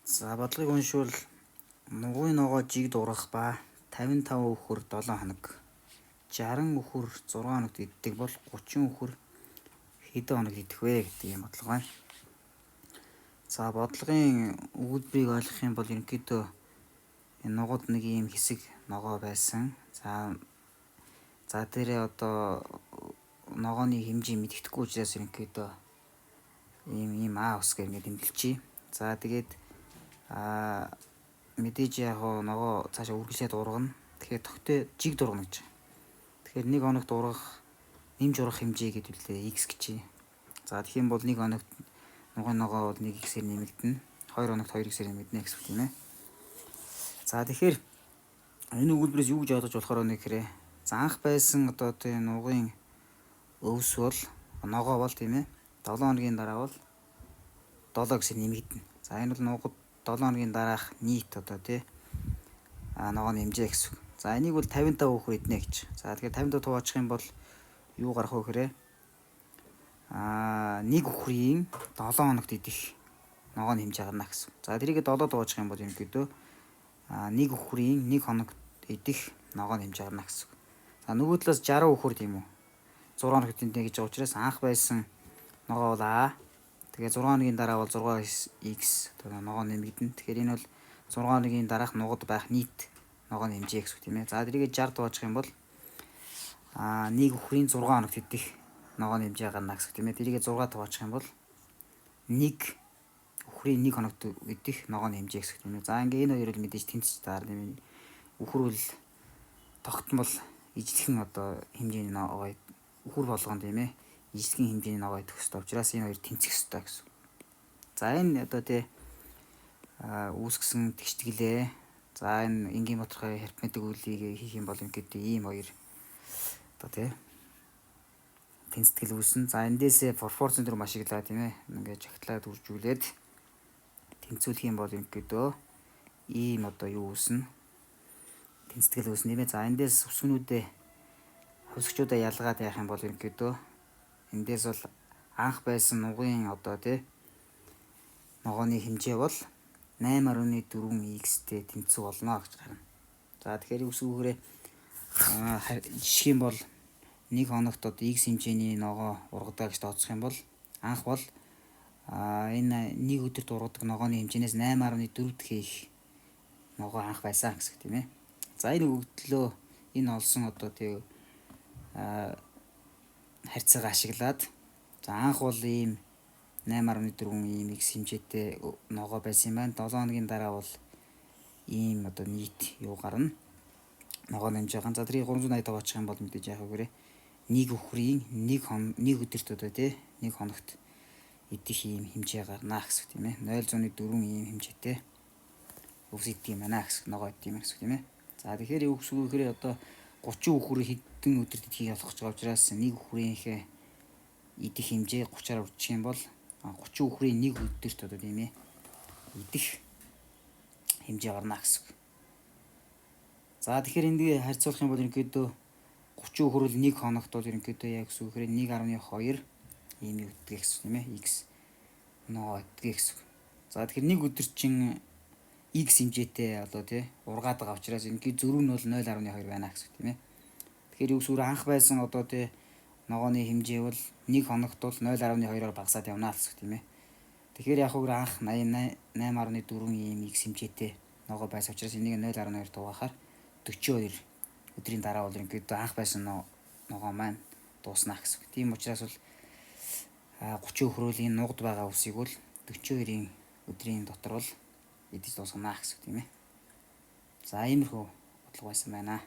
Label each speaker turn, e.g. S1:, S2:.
S1: За бодлогыг уншвал нугуй ногоо жиг дурах ба 55 өхөр 7 хоног, 60 өхөр 6 хоногт иддэг бол 30 өхөр хэдэн хоногт идэх вэ гэдэг юм бодлого байна. За бодлогын өгүүлбэрийг ойлгох юм бол ерөнхийдөө энэ нугууд нэг ийм хэсэг ногоо байсан. За тэрээ одоо ногооны хэмжээ мэддэхгүй учраас ерөнхийдөө ийм А ус гэх ингэ тэмдэглэчихье. За тэгээд мэдээж яг ногоо цаашаа үргэлжлээд ургана. Тэгэхээр тогтөө жиг дургана гэж. Тэгэхээр нэг хоногт нэмж ургах хэмжээ гэдэг үлээ x гэчээ. За тэгэх юм бол нэг хоногт ногоо бол 1x-ээр нэмэгдэнэ. 2 хоногт 2x-ээр нэмэгдэнэ гэсэн үг тийм ээ. За тэгэхээр энэ өгүүлбэрээс юу гэж ойлгож болохоор нэг хэрэг. За анх байсан одоо тийм нугын өвс бол ногоо бол тийм ээ. 7 хоногийн дараа бол 7x-ээр нэмэгдэнэ. За энэ бол нугад 7 хоногийн дараах нийт одоо тий ногооны хэмжээ гэсэн үг. За энийг бол 55 өхөр иднэ гэж. За тэгэхээр 55 туваачих юм бол юу гарах вэ гэхээр нэг өхрийн 7 хоногт идэх ногооны хэмжээ гарна гэсэн. За тэрийг 7 туваачих юм бол ерөнхийдөө нэг өхрийн 1 хоногт идэх ногооны хэмжээ гарна гэсэн. За нөгөө талаас 60 өхөр тийм үү. 6 хоногт иднэ гэж байгаа учраас анх байсан ногоо бол А. Тэгээ 6 хоногийн дараа бол 6x одоо ногоо нэмэгдэнэ. Тэгэхээр энэ бол 6 хоногийн дараах нугад байх нийт ногооны хэмжээ гэсэн үг тийм ээ. За тэрийг 60 туваачих юм бол нэг өхрийн 6 хоногт идэх ногооны хэмжээ гарна гэсэн үг тийм ээ. Тэрийг 6 туваачих юм бол нэг өхрийн 1 хоногт идэх ногооны хэмжээ гэсэн үг тийм ээ. За ингээ энэ хоёрыг мэдээж тэнцэж таарна юм. Өхөр бол тогтмол ижлэхэн одоо хэмжээний ногоо өхөр болгоно тийм ээ. Ижлэхэн хэмжээний ногоо идэх ёстой учраас энэ хоёр тэнцэх ёстой гэсэн. За энэ одоо тий үүсгэсэн тэгшдэглээ. За энэ энгийн моторхой арифметик үйлийг хийх юм бол ингээд ийм хоёр одоо тий тэнцэтгэл үүснэ. За эндээсээ пропорцийн төр ашиглаа тийм ээ. Ингээд жагтлаад үржүүлээд тэнцвүүлэх юм бол ингээд ийм одоо юу үүснэ. Тэнцэтгэл үүснэ тийм ээ. За эндээс өсгөнүүдээ хувьсгчудаа ялгаад яах юм бол ингээд эндээс бол анх байсан нугын одоо тий ногооны хэмжээ бол 8.4x-тэй тэнцүү болно гэж гарна. За тэгэхээр үсгүүрээ жишг юм бол нэг хоногт одоо x хэмжээний ногоо ургадаг гэж тооцох юм бол анх бол энэ нэг өдөрт ургадаг ногооны хэмжээнээс 8.4 дахин их ногоо анх байсан гэсэн тийм ээ. За энэ өгдлөө энэ олсон одоо тий харьцаага ашиглаад за анх бол ийм 8.4 ийм x хэмжээтэй ногоо байсан юм байна. 7 хоногийн дараа бол ийм одоо нийт юу гарна. Ногооны хэмжээ ган. За тэрийг 380 таваачих юм бол мэдээж яах вэ? Нэг өхрийн нэг өдөрт одоо тий нэг хоногт идэх ийм хэмжээ гарна гэсэн тийм ээ. 0.4 ийм хэмжээтэй өвс идэх юм байна гэсэн ногоо идэх юм гэсэн тийм ээ. За тэгэхээр юу гэсэн үг вэ? Одоо 30 өхөр хэдэн өдөрт идэхийг ялгах гэж байгаа учраас нэг өхрийнхээ идэх хэмжээ 30-аар үржих юм бол 30 өхрийн нэг өдөрт одоо тийм ээ идэх хэмжээ гарна гэсэн. За тэгэхээр эндээ харьцуулах юм бол ерөнхийдөө 30 өхөр бол нэг хоногт бол ерөнхийдөө яг гэсэн үгээр 1.2 ийм иддэг гэсэн тийм ээ. X ногоо иддэг гэсэн. За тэгэхээр нэг өдөрчин x хэмжээтэй одоо тий ургаад байгаа учраас энэний зөрүү нь бол 0.2 байна гэсэн тийм ээ. Тэгэхээр юу гэсэн анх байсан одоо тий ногооны хэмжээ бол нэг хоногт бол 0.2-оор багасаад явна гэсэн тийм ээ. Тэгэхээр яг үгээр анх 88.4 ийм x хэмжээтэй ногоо байсан учраас энийг 0.2 тугаахаар 42 өдрийн дараа бол ингээд анх байсан ногоо маань дуусна гэсэн. Тийм учраас бол 30 өхрөөл энэ нугад байгаа усыг бол 42-ийн өдрийн дотор бол идэж дуусгана гэсэн тийм ээ. За иймэрхүү бодлого байсан байна.